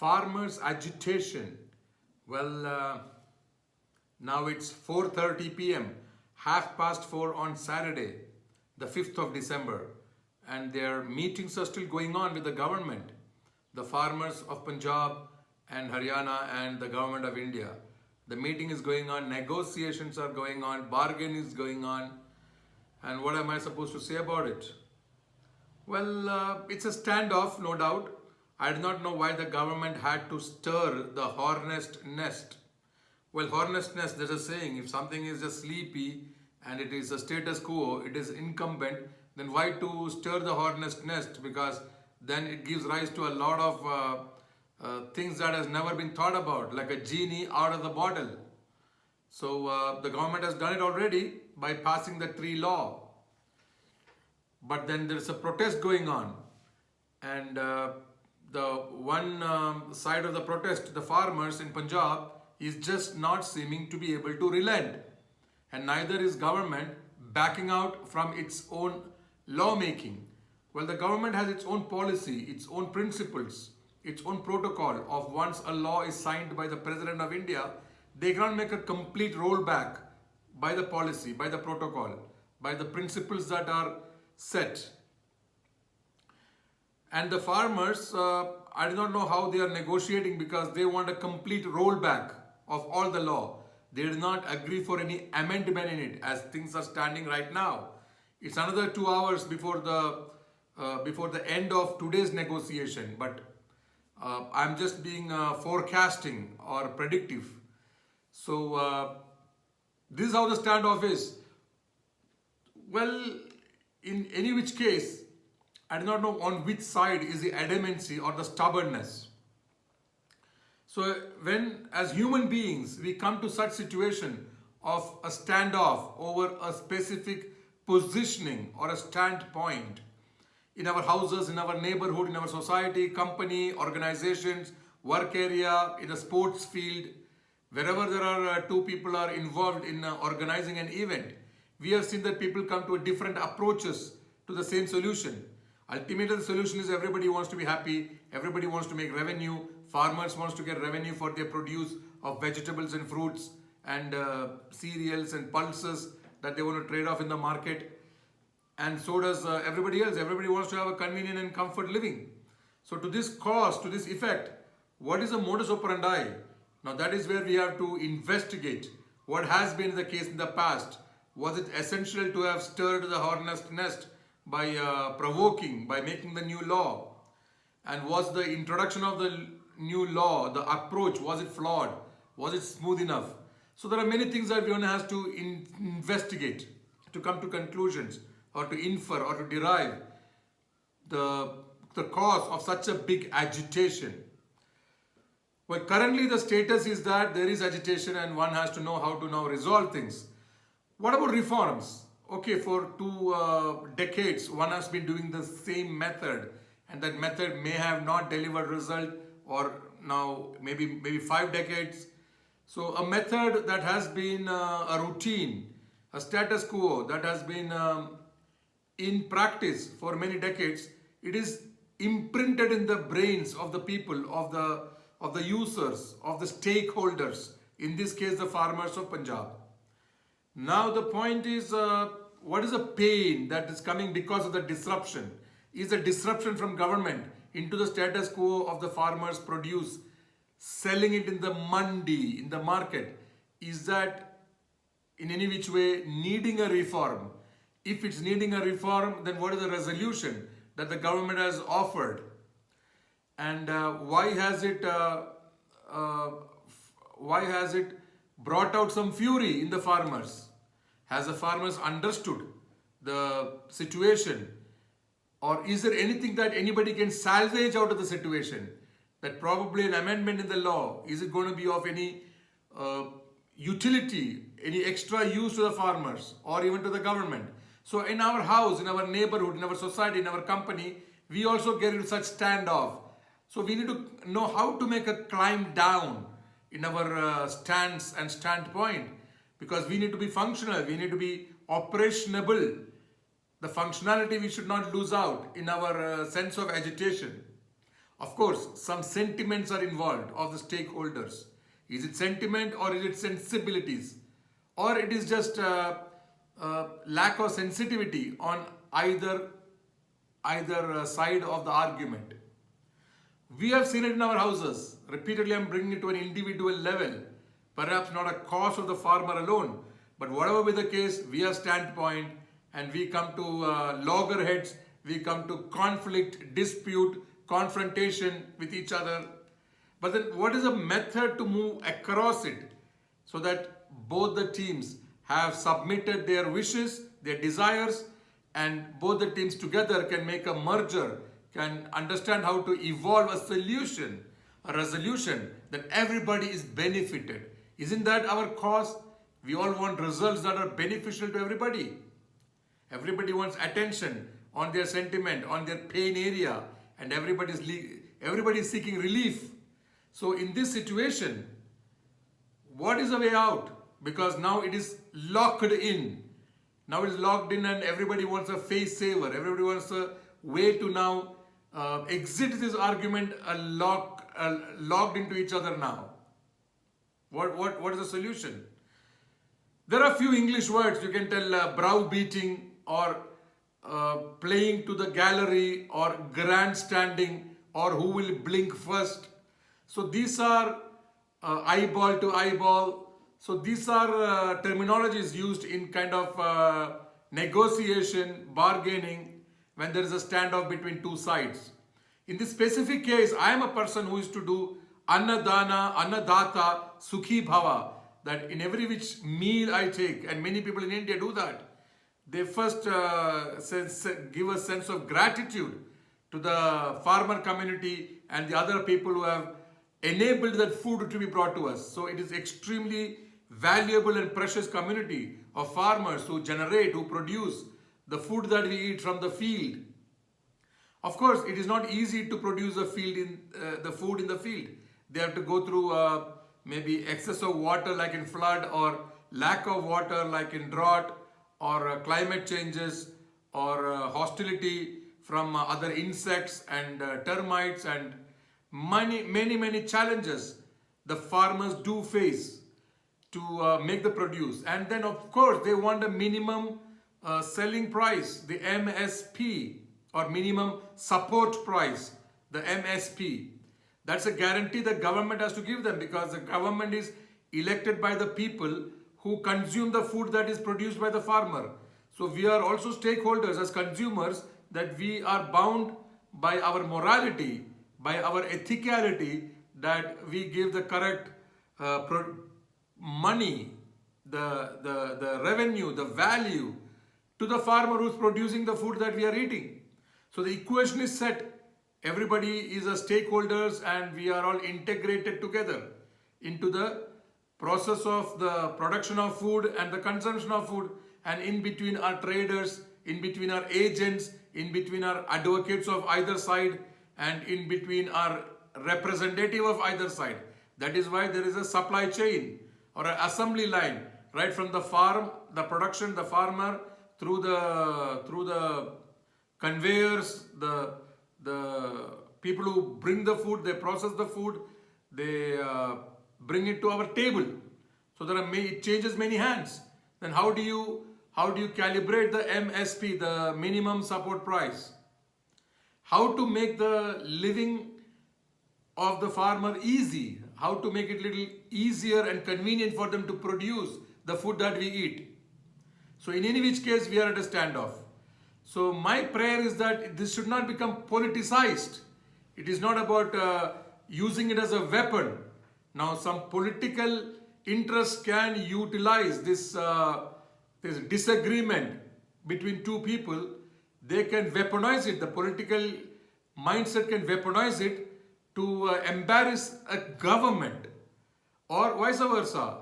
Farmers' agitation. Well, now it's 4:30 p.m., half past 4 on Saturday, the 5th of December, and their meetings are still going on with the government, the farmers of Punjab and Haryana and the government of India. The meeting is going on, negotiations are going on, bargain is going on, and what am I supposed to say about it? Well, it's a standoff, no doubt. I do not know why the government had to stir the hornet's nest. Well, hornet's nest, there's a saying, if something is just sleepy and it is a status quo, it is incumbent, then why to stir the hornet's nest? Because then it gives rise to a lot of things that has never been thought about, like a genie out of the bottle. So the government has done it already by passing the tree law. But then there is a protest going on, and the one side of the protest, the farmers in Punjab, is just not seeming to be able to relent, and neither is government backing out from its own lawmaking. Well, the government has its own policy, its own principles, its own protocol of once a law is signed by the President of India, they cannot make a complete rollback by the policy, by the protocol, by the principles that are set. And the farmers, I do not know how they are negotiating, because they want a complete rollback of all the law. They did not agree for any amendment in it as things are standing right now. It's another 2 hours before the end of today's negotiation, but I'm just being forecasting or predictive. So this is how the standoff is. Well, in any which case, I do not know on which side is the adamancy or the stubbornness. So when, as human beings, we come to such situation of a standoff over a specific positioning or a standpoint in our houses, in our neighborhood, in our society, company, organizations, work area, in a sports field, wherever there are two people are involved in organizing an event, we have seen that people come to different approaches to the same solution. Ultimately, the solution is everybody wants to be happy, everybody wants to make revenue, farmers wants to get revenue for their produce of vegetables and fruits and cereals and pulses that they want to trade off in the market. And so does everybody else. Everybody wants to have a convenient and comfort living. So to this cause, to this effect, what is the modus operandi? Now that is where we have to investigate what has been the case in the past. Was it essential to have stirred the hornet's nest by provoking, by making the new law? And was the introduction of the new law, the approach, was it flawed? Was it smooth enough? So there are many things that one has to investigate to come to conclusions or to infer or to derive the cause of such a big agitation. Well, currently the status is that there is agitation and one has to know how to now resolve things. What about reforms? Okay, for 2 decades, one has been doing the same method, and that method may have not delivered result, or now maybe 5 decades. So a method that has been a routine, a status quo that has been in practice for many decades, it is imprinted in the brains of the people, of the users, of the stakeholders, in this case the farmers of Punjab. Now the point is, what is the pain that is coming because of the disruption? Is the disruption from government into the status quo of the farmers' produce, selling it in the mandi, in the market, is that in any which way needing a reform? If it's needing a reform, then what is the resolution that the government has offered? And why has it brought out some fury in the farmers? Has the farmers understood the situation? Or is there anything that anybody can salvage out of the situation? That probably an amendment in the law, is it going to be of any utility, any extra use to the farmers or even to the government? So in our house, in our neighborhood, in our society, in our company, we also get into such standoff. So we need to know how to make a climb down in our stance and standpoint, because we need to be functional, we need to be operationable. The functionality we should not lose out in our sense of agitation. Of course, some sentiments are involved of the stakeholders. Is it sentiment or is it sensibilities? Or it is just lack of sensitivity on either side of the argument. We have seen it in our houses. Repeatedly, I'm bringing it to an individual level. Perhaps not a cause of the farmer alone, but whatever be the case, we have standpoint and we come to loggerheads, we come to conflict, dispute, confrontation with each other. But then what is a method to move across it so that both the teams have submitted their wishes, their desires, and both the teams together can make a merger, can understand how to evolve a solution, a resolution that everybody is benefited. Isn't that our cause? We all want results that are beneficial to everybody. Everybody wants attention on their sentiment, on their pain area, and everybody is seeking relief. So in this situation, what is the way out? Because now it is locked in. Now it is locked in and everybody wants a face saver. Everybody wants a way to now exit this argument locked into each other now. What is the solution? There are few English words. You can tell browbeating or playing to the gallery or grandstanding or who will blink first. So these are eyeball to eyeball. So these are terminologies used in kind of negotiation, bargaining, when there is a standoff between two sides. In this specific case, I am a person who used to do annadana, annadata, sukhi bhava, that in every which meal I take, and many people in India do that, they first give a sense of gratitude to the farmer community and the other people who have enabled that food to be brought to us. So it is extremely valuable and precious community of farmers who generate, who produce the food that we eat from the field. Of course, it is not easy to produce the food in the field. They have to go through maybe excess of water like in flood, or lack of water like in drought, or climate changes, or hostility from other insects and termites, and many challenges the farmers do face to make the produce. And then of course they want a minimum selling price, the MSP, or minimum support price, the MSP. That's a guarantee the government has to give them, because the government is elected by the people who consume the food that is produced by the farmer. So we are also stakeholders as consumers, that we are bound by our morality, by our ethicality, that we give the correct money, the revenue, the value to the farmer who's producing the food that we are eating. So the equation is set. Everybody is a stakeholders and we are all integrated together into the process of the production of food and the consumption of food, and in between our traders, in between our agents, in between our advocates of either side, and in between our representative of either side. That is why there is a supply chain or an assembly line, right from the farm, the production, the farmer, through the conveyors, the people who bring the food, they process the food, they bring it to our table. So it changes many hands. Then how do you calibrate the MSP, the minimum support price? How to make the living of the farmer easy? How to make it little easier and convenient for them to produce the food that we eat? So in any which case, we are at a standoff. So my prayer is that this should not become politicized. It is not about using it as a weapon. Now some political interests can utilize this disagreement between two people. They can weaponize it. The political mindset can weaponize it to embarrass a government, or vice versa.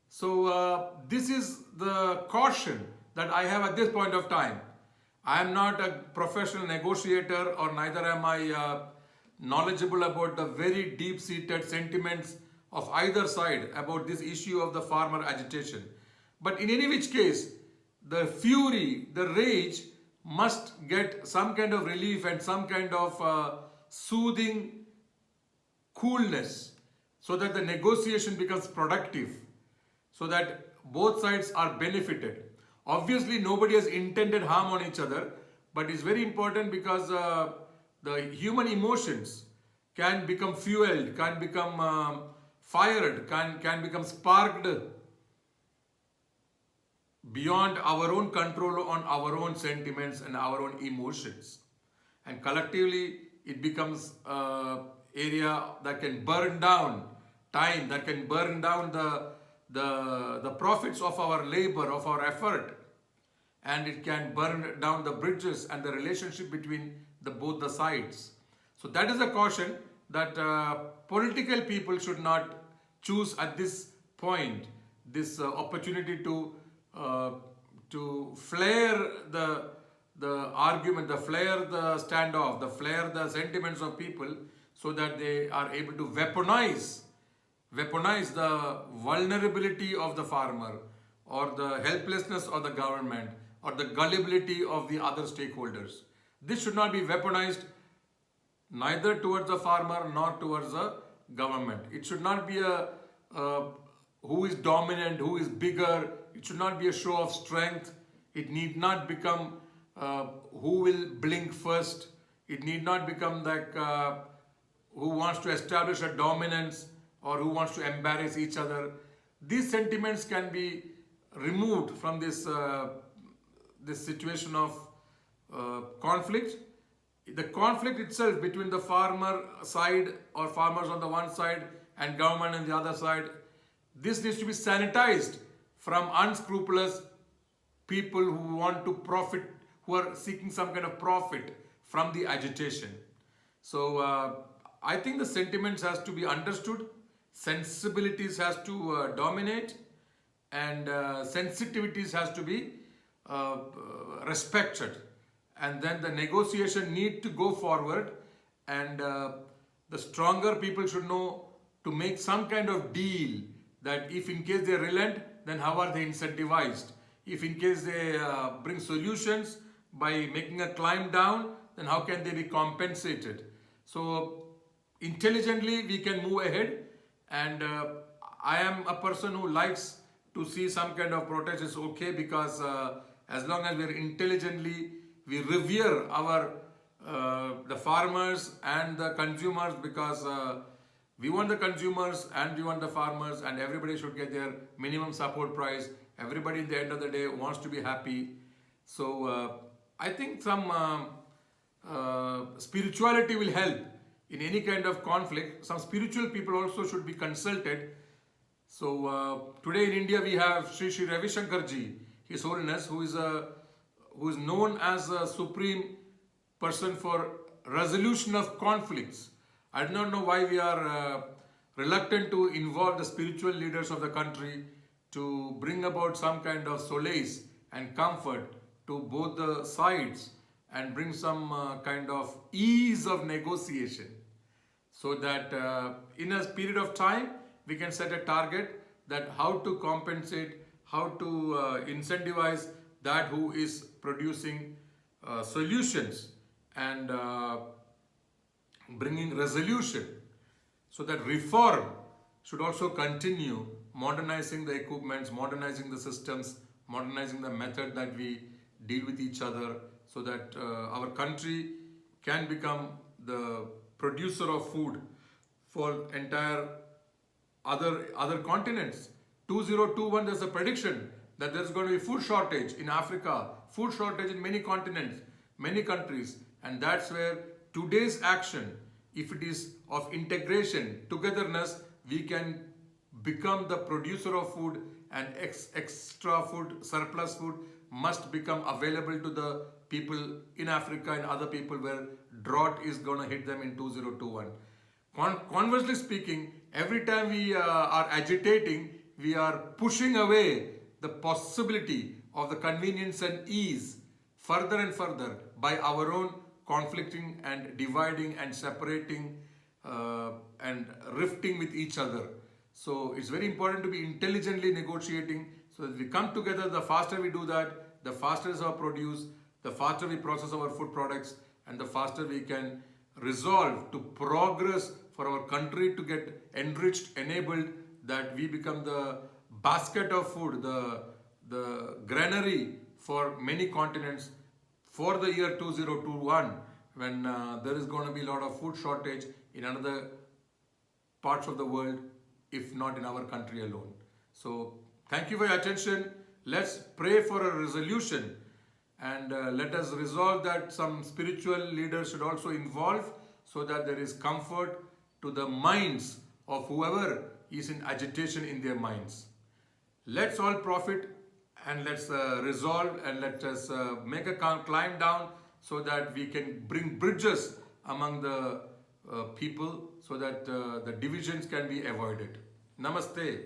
So this is the caution that I have at this point of time. I am not a professional negotiator, or neither am I knowledgeable about the very deep-seated sentiments of either side about this issue of the farmer agitation. But in any which case, the fury, the rage must get some kind of relief and some kind of soothing coolness, so that the negotiation becomes productive, so that both sides are benefited. Obviously, nobody has intended harm on each other, but it's very important because the human emotions can become fueled, can become fired, can become sparked beyond our own control on our own sentiments and our own emotions. And collectively, it becomes area that can burn down time, that can burn down the profits of our labor, of our effort, and it can burn down the bridges and the relationship between both the sides. So that is a caution that political people should not choose at this point this opportunity to flare the argument, the flare the standoff, the flare the sentiments of people, so that they are able to weaponize the vulnerability of the farmer, or the helplessness of the government, or the gullibility of the other stakeholders. This should not be weaponized neither towards the farmer nor towards the government. It should not be a who is dominant, who is bigger. It should not be a show of strength. It need not become who will blink first. It need not become like who wants to establish a dominance or who wants to embarrass each other. These sentiments can be removed from this situation of conflict. The conflict itself between the farmer side or farmers on the one side and government on the other side, this needs to be sanitized from unscrupulous people who want to profit, who are seeking some kind of profit from the agitation. So I think the sentiments has to be understood, sensibilities has to dominate, and sensitivities has to be respected. And then the negotiation need to go forward, and the stronger people should know to make some kind of deal, that if in case they relent, then how are they incentivized? If in case they bring solutions by making a climb down, then how can they be compensated? So intelligently we can move ahead, and I am a person who likes to see some kind of protest is okay, because as long as we are intelligently, we revere our the farmers and the consumers, because we want the consumers and we want the farmers, and everybody should get their minimum support price. Everybody at the end of the day wants to be happy. So I think some spirituality will help in any kind of conflict. Some spiritual people also should be consulted. So today in India we have Sri Ravi Shankar Ji, His Holiness, who is known as a supreme person for resolution of conflicts. I do not know why we are reluctant to involve the spiritual leaders of the country to bring about some kind of solace and comfort to both the sides, and bring some kind of ease of negotiation, so that in a period of time we can set a target that how to compensate, how to incentivize that who is producing solutions and bringing resolution, so that reform should also continue, modernizing the equipments, modernizing the systems, modernizing the method that we deal with each other, so that our country can become the producer of food for entire other continents. 2021, there's a prediction that there's going to be food shortage in Africa, food shortage in many continents, many countries, and that's where today's action, if it is of integration, togetherness, we can become the producer of food, and extra food, surplus food must become available to the people in Africa and other people where drought is going to hit them in 2021. Conversely speaking, every time we are agitating, we are pushing away the possibility of the convenience and ease further and further by our own conflicting and dividing and separating and rifting with each other. So it's very important to be intelligently negotiating, so that we come together. The faster we do that, the faster is our produce, the faster we process our food products, and the faster we can resolve to progress for our country to get enriched, enabled, that we become the basket of food, the granary for many continents for the year 2021, when there is going to be a lot of food shortage in another parts of the world, if not in our country alone. So, thank you for your attention. Let's pray for a resolution, and let us resolve that some spiritual leaders should also involve, so that there is comfort to the minds of whoever is in agitation in their minds. Let's all profit, and let's resolve, and let us make a climb down, so that we can bring bridges among the people, so that the divisions can be avoided. Namaste.